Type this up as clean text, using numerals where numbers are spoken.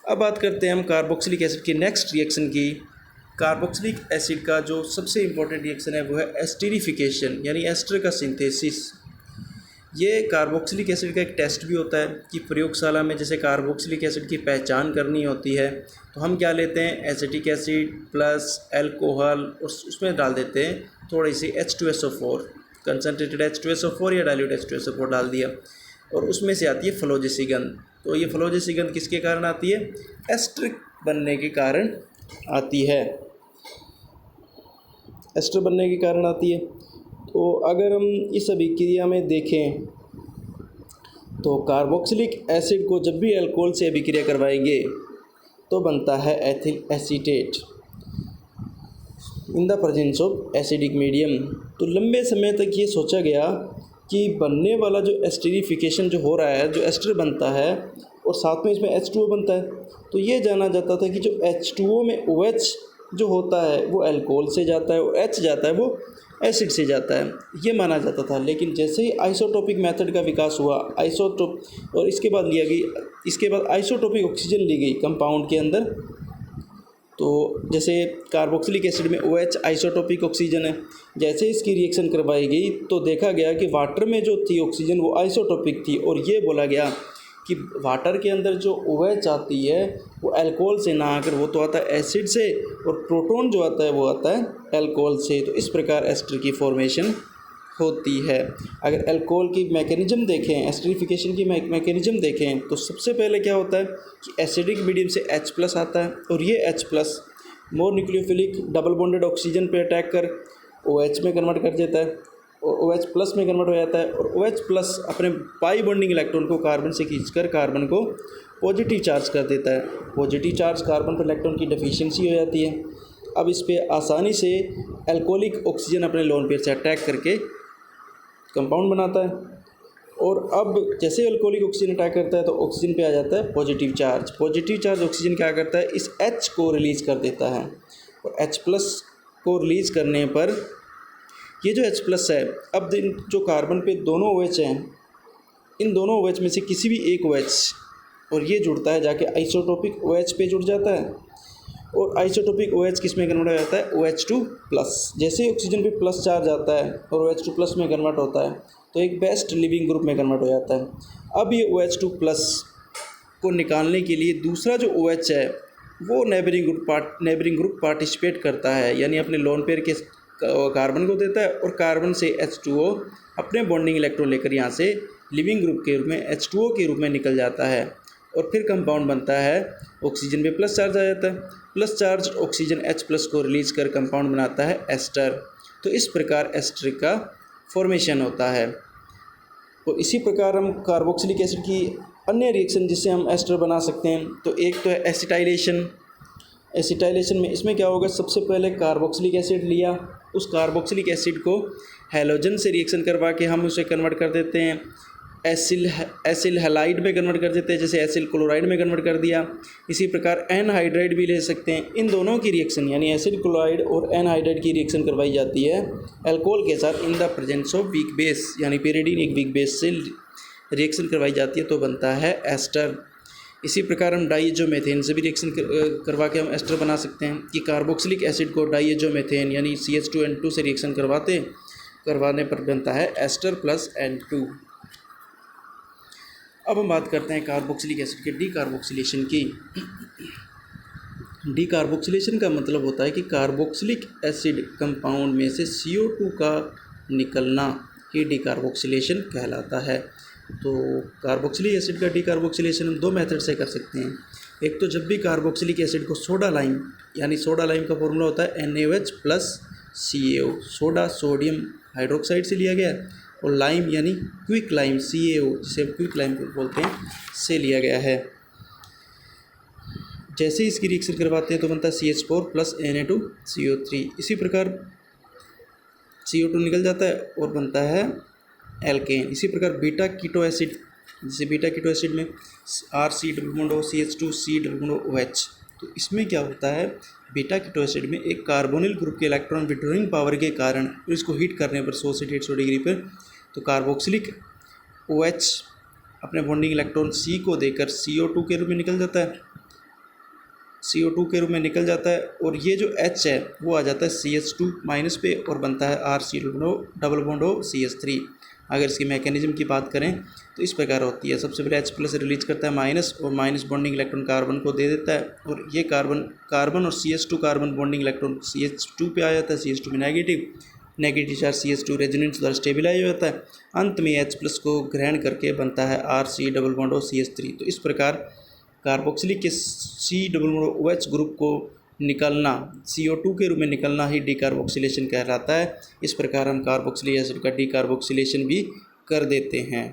अब बात करते हैं हम कार्बोक्सिलिक एसिड की नेक्स्ट रिएक्शन की। कार्बोक्सिलिक एसिड का जो सबसे इम्पोर्टेंट रिएक्शन है वो है एस्टरिफिकेशन यानी एस्टर का सिंथेसिस। ये कार्बोक्सिलिक एसिड का एक टेस्ट भी होता है कि प्रयोगशाला में जैसे कार्बोक्सिलिक एसिड की पहचान करनी होती है तो हम क्या लेते हैं, एसिटिक एसिड प्लस अल्कोहल और उसमें डाल देते हैं थोड़ी सी H2SO4, कंसनट्रेटेड H2SO4 या डाइल्यूट H2SO4 डाल दिया और उसमें से आती है फ्लोजेसी गंध। तो ये फ्लोजेसी गंध किसके कारण आती है, एस्टर बनने के कारण आती है, एस्टर बनने के कारण आती है। तो अगर हम इस अभिक्रिया में देखें तो कार्बोक्सिलिक एसिड को जब भी अल्कोहल से अभिक्रिया करवाएंगे तो बनता है ethyl acetate in the presence of acidic medium. तो लंबे समय तक ये सोचा गया कि बनने वाला जो एस्टरिफिकेशन जो हो रहा है, जो एस्टर बनता है और साथ में इसमें H2O बनता है, तो ये जाना जाता था कि जो H2O में OH जो होता है वो अल्कोहल से जाता है और H जाता है वो एसिड से जाता है, ये माना जाता था। लेकिन जैसे ही आइसोटोपिक मेथड का विकास हुआ, और इसके बाद आइसोटोपिक ऑक्सीजन ली गई कंपाउंड के अंदर। तो जैसे कार्बोक्सिलिक एसिड में OH आइसोटोपिक ऑक्सीजन है, जैसे इसकी रिएक्शन करवाई गई तो देखा गया कि वाटर में जो थी ऑक्सीजन वो आइसोटोपिक थी और ये बोला गया कि वाटर के अंदर जो OH आती है वो अल्कोहल से ना आकर वो तो आता है एसिड से और प्रोटॉन जो आता है वो आता है अल्कोहल से। तो इस प्रकार एस्टर की फॉर्मेशन होती है। अगर अल्कोहल की मैकेनिज्म देखें, एस्टरिफिकेशन की मैकेनिज्म देखें तो सबसे पहले क्या होता है कि एसिडिक मीडियम से H+ आता है और ये H+ मोर न्यूक्लियोफिलिक डबल बॉन्डेड ऑक्सीजन पे अटैक कर OH में कन्वर्ट कर देता है और OH+ में कन्वर्ट हो जाता है और OH+ अपने पाई बॉन्डिंग इलेक्ट्रॉन को कार्बन से खींचकर कार्बन को पॉजिटिव चार्ज कर देता है। पॉजिटिव चार्ज कार्बन पर इलेक्ट्रॉन की डेफिशिएंसी हो जाती है। अब इस पर आसानी से अल्कोहलिक ऑक्सीजन अपने लोन पेयर से अटैक करके कंपाउंड बनाता है और अब जैसे अल्कोहलिक ऑक्सीजन अटैक करता है तो ऑक्सीजन पे आ जाता है positive charge. Positive charge oxygen क्या करता है, इस H को रिलीज़ कर देता है और H+ को रिलीज़ करने पर ये जो H+ है, अब जो कार्बन पे दोनों OH हैं, इन दोनों OH में से किसी भी एक OH और ये जुड़ता है जाके आइसोटोपिक OH पे जुड़ जाता है और आइसोटोपिक OH किस में कन्वर्ट हो जाता है, OH2+। जैसे ही ऑक्सीजन पे प्लस चार्ज आता है और OH2+ में कन्वर्ट होता है तो एक बेस्ट लिविंग ग्रुप में कन्वर्ट हो जाता है। अब ये OH2+ को निकालने के लिए दूसरा जो OH है वो नेबरिंग ग्रुप पार्टिसिपेट करता है, यानी अपने लोन पेयर के कार्बन को देता है और कार्बन से H2O अपने बॉन्डिंग इलेक्ट्रॉन लेकर यहाँ से लिविंग ग्रुप के रूप में H2O के रूप में निकल जाता है और फिर कंपाउंड बनता है। ऑक्सीजन पे प्लस चार्ज आ जाता है, प्लस चार्ज ऑक्सीजन H+ को रिलीज़ कर कंपाउंड बनाता है एस्टर। तो इस प्रकार एस्टर का फॉर्मेशन होता है। तो इसी प्रकार हम कार्बोक्सिलिक एसिड की अन्य रिएक्शन जिससे हम एस्टर बना सकते हैं, तो एक तो है एसिटाइलेशन। एसिटाइलेशन में इसमें क्या होगा, सबसे पहले कार्बोक्सिलिक एसिड लिया, उस कार्बोक्सिलिक एसिड को हैलोजन से रिएक्शन करवा के हम उसे कन्वर्ट कर देते हैं एसिल हैलाइड में कन्वर्ट कर देते हैं, जैसे एसिल क्लोराइड में कन्वर्ट कर दिया। इसी प्रकार एनहाइड्राइड भी ले सकते हैं। इन दोनों की रिएक्शन यानी एसिल क्लोराइड और एनहाइड्राइड की रिएक्शन करवाई जाती है अल्कोहल के साथ in the presence of weak base, यानी पेरिडीन एक वीक बेस से रिएक्शन करवाई जाती है तो बनता है एस्टर। इसी प्रकार हम डाइएजोमेथेन से भी रिएक्शन करवा के हम एस्टर बना सकते हैं कि कार्बोक्सिलिक एसिड को डाइएजोमेथेन यानी CH2N2 से रिएक्शन करवाने पर बनता है एस्टर प्लस N2। अब हम बात करते हैं कार्बोक्सिलिक एसिड के डीकार्बोक्सिलेशन की। डीकार्बोक्सिलेशन का मतलब होता है कि कार्बोक्सिलिक एसिड कंपाउंड में से CO2 का निकलना ही डीकार्बोक्सिलेशन कहलाता है। तो कार्बोक्सिलिक एसिड का डीकार्बोक्सिलेशन हम दो मेथड से कर सकते हैं। एक तो जब भी कार्बोक्सिलिक एसिड को सोडा लाइम, यानी सोडा लाइम का फॉर्मूला होता है NaOH plus CaO, soda sodium hydroxide से लिया गया और लाइम यानी क्विक लाइम CaO, जिसे हम क्विक लाइम बोलते हैं, से लिया गया है। जैसे ही इसकी रिएक्शन करवाते हैं तो बनता है CH4 प्लस Na2CO3। इसी प्रकार CO2 निकल जाता है और बनता है एल्केन। इसी प्रकार बीटा कीटो एसिड, जैसे बीटा कीटो एसिड में RC double bond CH2C double bond OH। तो इसमें क्या होता है, बीटा कीटो एसिड में एक कार्बोनिल ग्रुप के इलेक्ट्रॉन विड्रॉइंग पावर के कारण इसको हीट करने पर 100 से 150 डिग्री पर, तो कार्बोक्सिलिक OH अपने बॉन्डिंग इलेक्ट्रॉन C को देकर CO2 के रूप में निकल जाता है CO2 के रूप में निकल जाता है और ये जो H है वो आ जाता है CH2 माइनस पे और बनता है RC double bond O CH3। अगर इसकी मैकेनिज्म की बात करें तो इस प्रकार होती है। सबसे पहले H+ रिलीज करता है माइनस और माइनस बॉन्डिंग इलेक्ट्रॉन कार्बन को दे देता है और ये कार्बन और CH2 carbon bonding electron CH2 पे आ जाता है, CH2 में नेगेटिव चार्ज CH2 रेजोनेंस द्वारा स्टेबलाइज हो जाता है। अंत में H+ को ग्रहण करके बनता है RC double bond O CH3। तो इस प्रकार कार्बोक्सिलिक के C double bond OH group को निकलना, CO2 के रूप में निकलना ही डीकार्बोक्सिलेशन कहलाता है। इस प्रकार हम कार्बोक्सिलिक एसिड का डीकार्बोक्सिलेशन भी कर देते हैं।